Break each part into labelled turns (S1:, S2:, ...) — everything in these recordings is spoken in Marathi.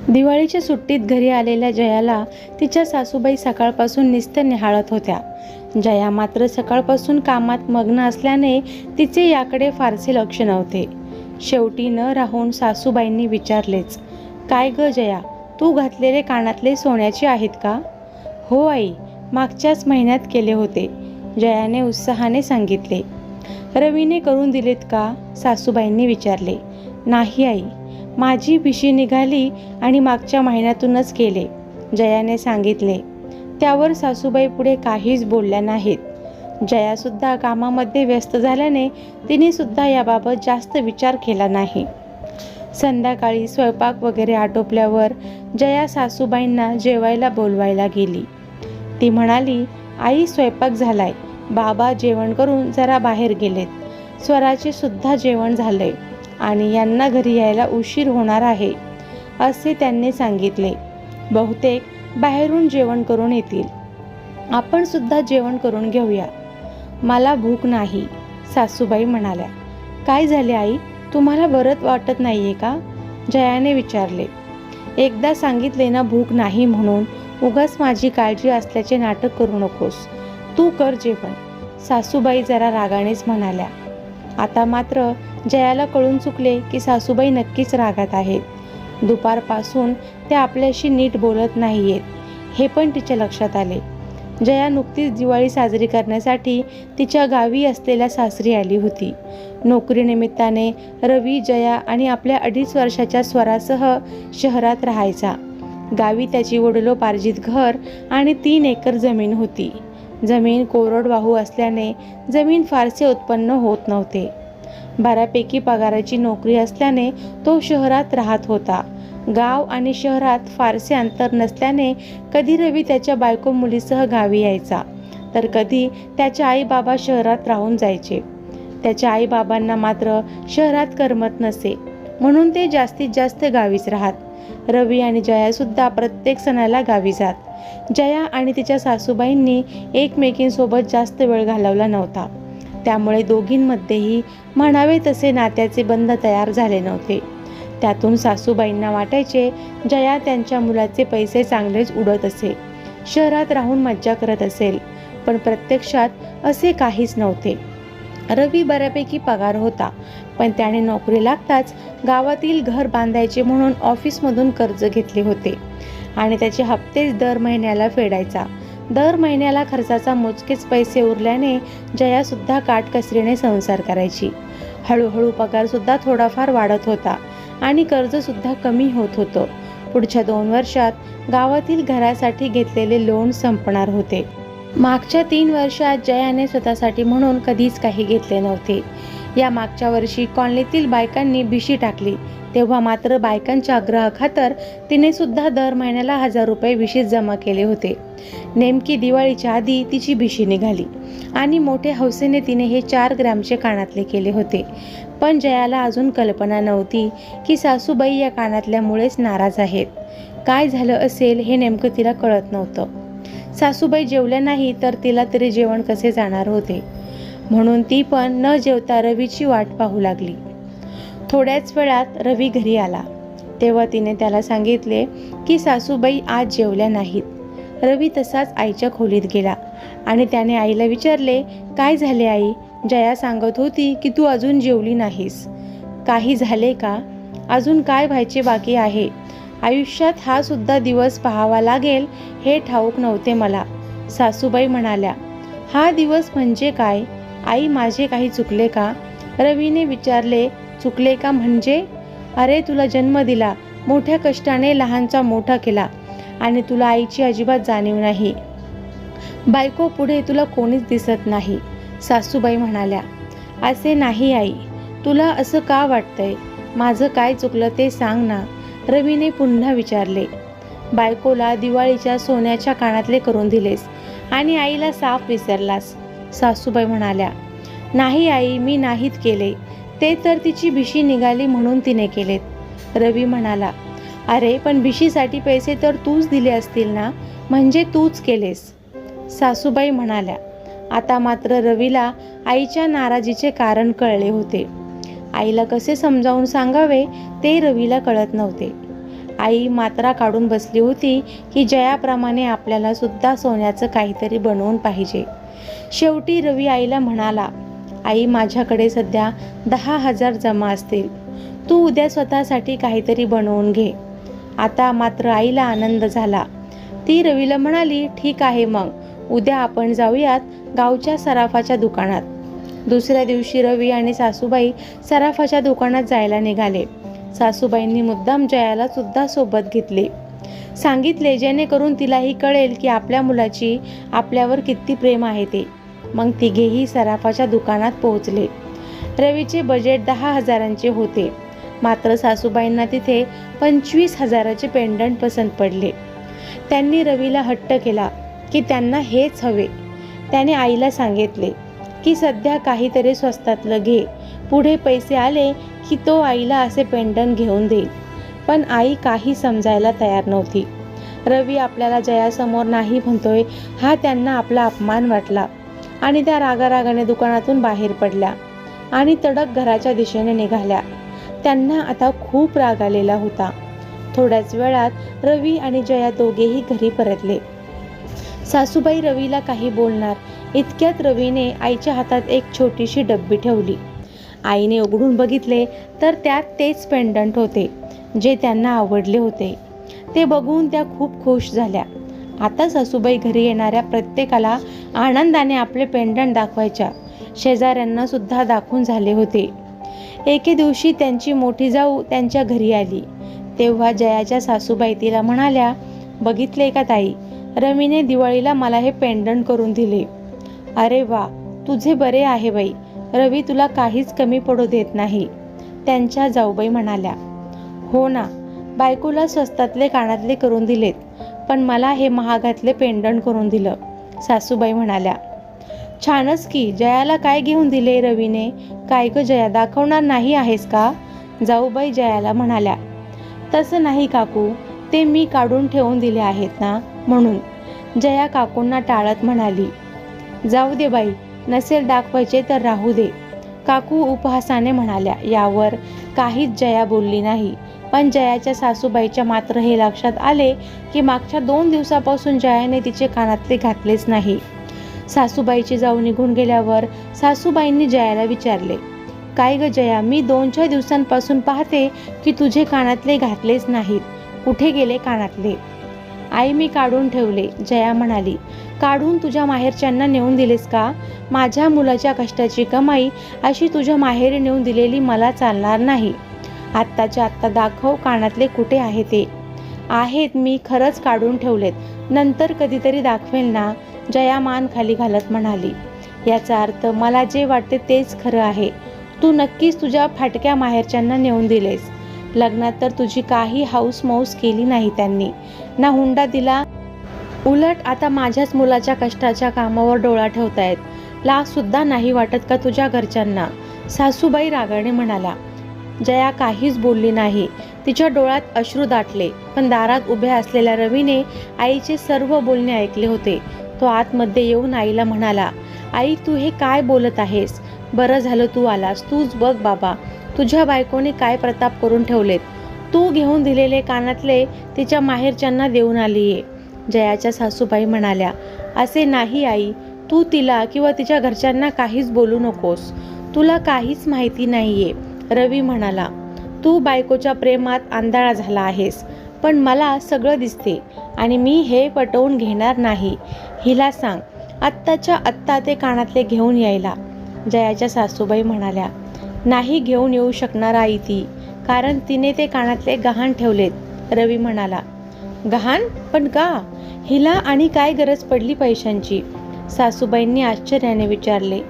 S1: दिवाळीच्या सुट्टीत घरी आलेल्या जयाला तिच्या सासूबाई सकाळपासून नुसतं निहाळत होत्या. जया मात्र सकाळपासून कामात मग्न असल्याने तिचे याकडे फारसे लक्ष नव्हते. शेवटी न राहून सासूबाईंनी विचारलेच, "काय ग जया, तू घातलेले कानातले सोन्याचे आहेत का?" "हो आई, मागच्याच महिन्यात केले होते," जयाने उत्साहाने सांगितले. "रवीने करून दिलेत का?" सासूबाईंनी विचारले. "नाही आई, माझी भिशी निघाली आणि मागच्या महिन्यातूनच केले," जयाने सांगितले. त्यावर सासूबाई पुढे काहीच बोलल्या नाहीत. जयासुद्धा कामामध्ये व्यस्त झाल्याने तिने सुद्धा याबाबत जास्त विचार केला नाही. संध्याकाळी स्वयंपाक वगैरे आटोपल्यावर जया सासूबाईंना जेवायला बोलवायला गेली. ती म्हणाली, "आई, स्वयंपाक झालाय. बाबा जेवण करून जरा बाहेर गेलेत. स्वराचे सुद्धा जेवण झालंय आणि यांना घरी यायला उशीर होणार आहे," असे त्यांनी सांगितले. "बहुतेक बाहेरून जेवण करून येतील. आपण सुद्धा जेवण करून घेऊया." "मला भूक नाही," सासूबाई म्हणाल्या. "काय झाले आई, तुम्हाला बरं वाटत नाहीये का?" जयाने विचारले. "एकदा सांगितले ना भूक नाही म्हणून, उगाच माझी काळजी असल्याचे नाटक करू नकोस. तू कर जेवण," सासूबाई जरा रागानेच म्हणाल्या. आता मात्र जयाला कळून चुकले की सासूबाई नक्कीच रागात आहेत. दुपारपासून त्या आपल्याशी नीट बोलत नाहीयेत हे पण तिच्या लक्षात आले. जया नुकतीच दिवाळी साजरी करण्यासाठी तिच्या गावी असलेल्या सासरी आली होती. नोकरीनिमित्ताने रवी, जया आणि आपल्या 2.5 वर्षाच्या स्वरासह शहरात राहायचा. गावी त्याची वडिलोपार्जित घर आणि 3 एकर जमीन होती. जमीन कोरडवाहू असल्याने जमीन फारसे उत्पन्न होत नव्हते. बऱ्यापैकी पगाराची नोकरी असल्याने तो शहरात राहत होता. गाव आणि शहरात फारसे अंतर नसल्याने कधी रवी त्याच्या बायको मुलीसह गावी यायचा, तर कधी त्याचे आई बाबा शहरात राहून जायचे. त्याच्या आई बाबांना मात्र शहरात करमत नसे, म्हणून ते जास्तीत जास्त गावीच राहत. रवी आणि जयासुद्धा प्रत्येक सणाला गावी जात. जया आणि तिच्या सासूबाईंनी एकमेकींसोबत जास्त वेळ घालवला नव्हता. त्यामुळे दोघींमध्येही म्हणावे तसे नात्याचे बंध तयार झाले नव्हते. त्यातून सासूबाईंना वाटायचे जया त्यांच्या मुलाचे पैसे चांगलेच उडत असे, शहरात राहून मज्जा करत असेल, पण प्रत्यक्षात असे काहीच नव्हते. रवी बऱ्यापैकी पगार होता, पण त्याने नोकरी लागताच गावातील घर बांधायचे म्हणून ऑफिसमधून कर्ज घेतले होते आणि त्याचे हप्तेच दर महिन्याला फेडायचा. दर महिन्याला खर्चाचा मोजकेच पैसे उरल्याने जयासुद्धा काटकसरीने संसार करायची. हळूहळू पगारसुद्धा थोडाफार वाढत होता आणि कर्जसुद्धा कमी होत होतं. पुढच्या 2 वर्षात गावातील घरासाठी घेतलेले लोन संपणार होते. मागच्या 3 वर्षात जयाने स्वतःसाठी म्हणून कधीच काही घेतले नव्हते. या मागच्या वर्षी कॉलनीतील बायकांनी भिशी टाकली, तेव्हा मात्र बायकांच्या आग्रहाखातर तिने सुद्धा दर महिन्याला 1000 रुपये भिशीत जमा केले होते. नेमकी दिवाळीच्या आधी तिची भिशी निघाली आणि मोठ्या हौसेने तिने हे 4 ग्रॅमचे कानातले केले होते. पण जयाला अजून कल्पना नव्हती की सासूबाई या कानातल्यामुळेच नाराज आहेत. काय झालं असेल हे नेमकं तिला कळत नव्हतं. सासूबाई जेवल्या नाही तर तिला तरी जेवण कसे जाणार होते, म्हणून ती पण न जेवता रवीची वाट पाहू लागली. थोड्याच वेळात रवी घरी आला. तेव्हा तिने त्याला सांगितले की सासूबाई आज जेवल्या नाहीत. रवी तसाच आईच्या खोलीत गेला आणि त्याने आईला विचारले, "काय झाले आई? जया सांगत होती की तू अजून जेवली नाहीस. काही झाले का? अजून काय व्हायचे बाकी आहे? आयुष्यात हा सुद्धा दिवस पाहावा लागेल हे ठाऊक नव्हते मला." सासूबाई म्हणाल्या, "हा दिवस म्हणजे काय? आई, माझे काही चुकले का?" रवीने विचारले. "चुकले का म्हणजे? अरे, तुला जन्म दिला, मोठ्या कष्टाने लहानचा मोठा केला आणि तुला आईची अजिबात जाणीव नाही. बायको पुढे तुला कोणीच दिसत नाही." सासूबाई म्हणाल्या, "असे नाही आई, तुला असं का वाटतंय? माझं काय चुकलं ते सांग ना," रवीने पुन्हा विचारले. "बायकोला दिवाळीच्या सोन्याच्या कानातले करून दिलेस आणि आईला साफ विसरलास," सासूबाई म्हणाल्या. "नाही आई, मी नाहीत केले. ते तर तिची भिशी निघाली म्हणून तिने केलेत," रवी म्हणाला. "अरे, पण भिशीसाठी पैसे तर तूच दिले असतील ना, म्हणजे तूच केलेस," सासूबाई म्हणाल्या. आता मात्र रवीला आईच्या नाराजीचे कारण कळले होते. आईला कसे समजावून सांगावे ते रवीला कळत नव्हते. आई मात्रा काढून बसली होती की जयाप्रमाणे आपल्याला सुद्धा सोन्याचं काहीतरी बनवून पाहिजे. शेवटी रवी आईला म्हणाला, आई माझ्याकडे सध्या 10,000 जमा असतील, तू उद्या स्वतःसाठी काहीतरी बनवून घे. आता मात्र आईला आनंद झाला. ती रवीला म्हणाली, ठीक आहे मग उद्या आपण जाऊयात गावच्या सराफाच्या दुकानात. दुसऱ्या दिवशी रवी आणि सासूबाई सराफाच्या दुकानात जायला निघाले. सासूबाईंनी मुद्दाम जयाला सुद्धा सोबत घेतले. सांगितले जेणेकरून तिलाही कळेल की आपल्या मुलाची आपल्यावर किती प्रेम आहे ते. मग तिघेही सराफाच्या दुकानात पोहोचले. रवीचे बजेट 10,000चे होते, मात्र सासूबाईंना तिथे 25,000चे पेंडंट पसंत पडले. त्यांनी रवीला हट्ट केला की त्यांना हेच हवे. त्याने आईला सांगितले की सध्या काहीतरी स्वस्तातलं घे, पुढे पैसे आले की तो आईला असे पेंडंट घेऊन देईल. पण आई काही समजायला तयार नव्हती. रवी आपल्याला जयासमोर नाही म्हणतोय हा त्यांना आपला अपमान वाटला आणि त्या रागारागाने दुकानातून बाहेर पडल्या आणि तडक घराच्या दिशेने निघाल्या. त्यांना आता खूप राग आलेला होता. थोड्याच वेळात रवी आणि जया दोघेही घरी परतले. सासूबाई रवीला काही बोलणार इतक्यात रवीने आईच्या हातात एक छोटीशी डब्बी ठेवली. आईने उघडून बघितले तर त्यात तेच पेंडंट होते जे त्यांना आवडले होते. ते बघून त्या खूप खुश झाल्या. आता सासूबाई घरी येणाऱ्या प्रत्येकाला आनंदाने आपले पेंडंट दाखवायच्या. शेजाऱ्यांना सुद्धा दाखवून झाले होते. एके दिवशी त्यांची मोठी जाऊ त्यांच्या घरी आली. तेव्हा जयाच्या सासूबाई तिला म्हणाल्या, बघितले का ताई, रवीने दिवाळीला मला हे पेंडंट करून दिले. अरे वा, तुझे बरे आहे बाई, रवी तुला काहीच कमी पडू देत नाही. त्यांच्या जाऊबाई म्हणाल्या, हो ना, बायकोला स्वस्तातले कानातले करून दिलेत, पण मला हे महागातले पेंडंट करून दिलं. सासूबाई म्हणाल्या, छानच की, जयाला काय घेऊन दिले रवीने? काय ग जया, दाखवणार नाही आहेस का? जाऊबाई जयाला म्हणाल्या, तसं नाही काकू, ते मी काढून ठेवून दिले आहेत ना म्हणून. जया काकूंना टाळत म्हणाली, जाऊ दे बाई, नसेल दाखवायचे तर राहू दे. काकू उपहासाने म्हणाल्या. यावर काहीच जया बोलली नाही. पण जयाच्या सासूबाईच्या मात्र हे लक्षात आले की मागच्या 2 दिवसापासून जयाने तिचे कानातले घातलेच नाही. सासूबाईची जाऊ निघून गेल्यावर सासूबाईंनी जयाला विचारले, काय ग जया, मी 2-4 दिवसांपासून पाहते की तुझे कानातले घातलेच नाहीत, कुठे गेले कानातले? आई मी काढून ठेवले, जया म्हणाली. काढून तुझ्या माहेरच्यांना नेऊन दिलेस का? माझ्या मुलाच्या कष्टाची कमाई अशी तुझ्या माहेरी नेऊन दिलेली मला चालणार नाही. आत्ताच्या आत्ता दाखव कानातले कुठे आहे ते. आहेत, मी खरंच काढून ठेवलेत, नंतर कधीतरी दाखवेल ना, जया मान खाली घालत म्हणाली. याचा अर्थ मला जे वाटते तेच खरं आहे. तू नक्कीच तुझ्या फाटक्या माहेरच्यांना नेऊन दिलेस. लग्नात तर तुझी काही हाऊस मौस केली नाही त्यांनी, ना हुंडा दिला. उलट आता माझ्याच मुलाच्या कष्टाच्या कामावर डोळा ठेवतायत. लाज सुद्धा नाही वाटत का तुझ्या घरच्यांना? सासूबाई रागाने म्हणाला. जया काहीच बोलली नाही. तिच्या डोळ्यात अश्रू दाटले. पण दारात उभ्या असलेल्या रवीने आईचे सर्व बोलणे ऐकले होते. तो आतमध्ये येऊन आईला म्हणाला, आई तू हे काय बोलत आहेस? बरं झालं तू आलास. तूच बघ बाबा, तुझ्या बायकोने काय प्रताप करून ठेवलेत. तू घेऊन दिलेले कानातले तिच्या माहेरच्यांना देऊन आलीये. जयाच्या सासूबाई म्हणाल्या, असे नाही आई, तू तिला किंवा तिच्या घरच्यांना काहीच बोलू नकोस. तुला काहीच माहिती नाहीये. रवी म्हणाला, तू बायकोच्या प्रेमात आंधळा झाला आहेस. पण मला सगळं दिसते आणि मी हे पटवून घेणार नाही. हिला सांग आत्ताच्या आत्ता ते कानातले घेऊन यायला. जयाच्या सासूबाई म्हणाल्या, नाही घेऊन येऊ शकणार आई ती, कारण तिने ते कानातले गहाण ठेवलेत. रवी म्हणाला, गहाण? पण का? हिला आणि काय गरज पडली पैशांची? सासूबाईंनी आश्चर्याने विचारले.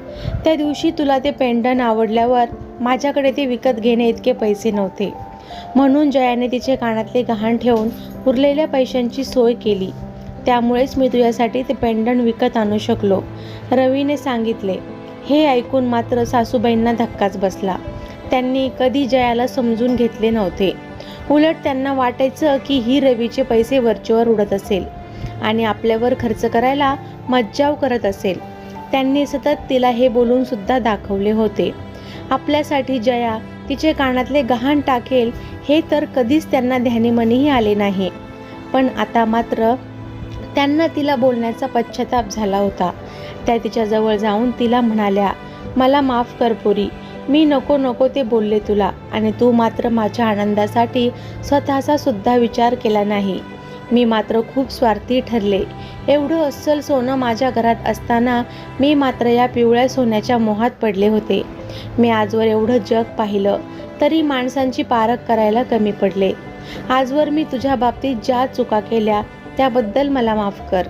S1: त्या दिवशी तुला ते पेंडंट आवडल्यावर माझ्याकडे ते विकत घेणे इतके पैसे नव्हते, म्हणून जयाने तिचे कानातले गहाण ठेवून उरलेल्या पैशांची सोय केली. त्यामुळेच मी तुझ्यासाठी ते पेंडंट विकत आणू शकलो, रवीने सांगितले. हे ऐकून मात्र सासूबाईंना धक्काच बसला. त्यांनी कधी जयाला समजून घेतले नव्हते. उलट त्यांना वाटायचं की ही रवीचे पैसे वरचेवर उडत असेल आणि आपल्यावर खर्च करायला मज्जाव करत असेल. त्यांनी सतत तिला हे बोलून सुद्धा दाखवले होते. आपल्यासाठी जया तिचे कानातले गहाण टाकेल हे तर कधीच त्यांना ध्यानीमनीही आले नाही. पण आता मात्र त्यांना तिला बोलण्याचा पश्चाताप झाला होता. त्या तिच्याजवळ जाऊन तिला म्हणाल्या, मला माफ कर पुरी, मी नको नको ते बोलले तुला आणि तू मात्र माझ्या आनंदासाठी स्वतःचा सुद्धा विचार केला नाही. मी मात्र खूप स्वार्थी ठरले. एवढं अस्सल सोनं माझ्या घरात असताना मी मात्र या पिवळ्या सोन्याच्या मोहात पडले होते. मी आजवर एवढं जग पाहिलं तरी माणसांची पारख करायला कमी पडले. आजवर मी तुझ्या बाबतीत ज्या चुका केल्या त्याबद्दल मला माफ कर.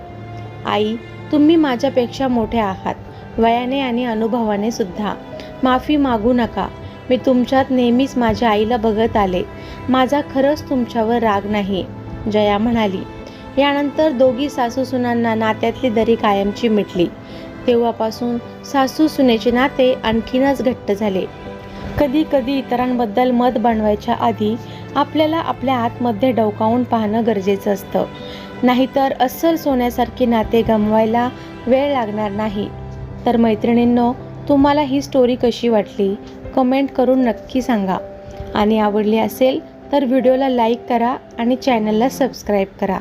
S1: आई, तुम्ही माझ्यापेक्षा मोठे आहात, वयाने आणि अनुभवाने सुद्धा. माफी मागू नका. मी तुमच्यात नेहमीच माझ्या आईला बघत आले. माझा खरंच तुमच्यावर राग नाही, जया म्हणाली. यानंतर दोघी सासूसुनांना नात्यातली दरी कायमची मिटली. तेव्हापासून सासू सुनेचे नाते आणखीनच घट्ट झाले. कधी कधी इतरांबद्दल मत बनवायच्या आधी आपल्याला आपल्या आतमध्ये डोकावून पाहणं गरजेचं असतं. नाहीतर अस्सल सोन्यासारखे नाते गमवायला वेळ लागणार नाही. तर मैत्रिणींनो, तुम्हाला ही स्टोरी कशी वाटली कमेंट करून नक्की सांगा. आणि आवडली असेल तर व्हिडिओला लाईक करा आणि चॅनलला सबस्क्राईब करा.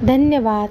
S1: धन्यवाद.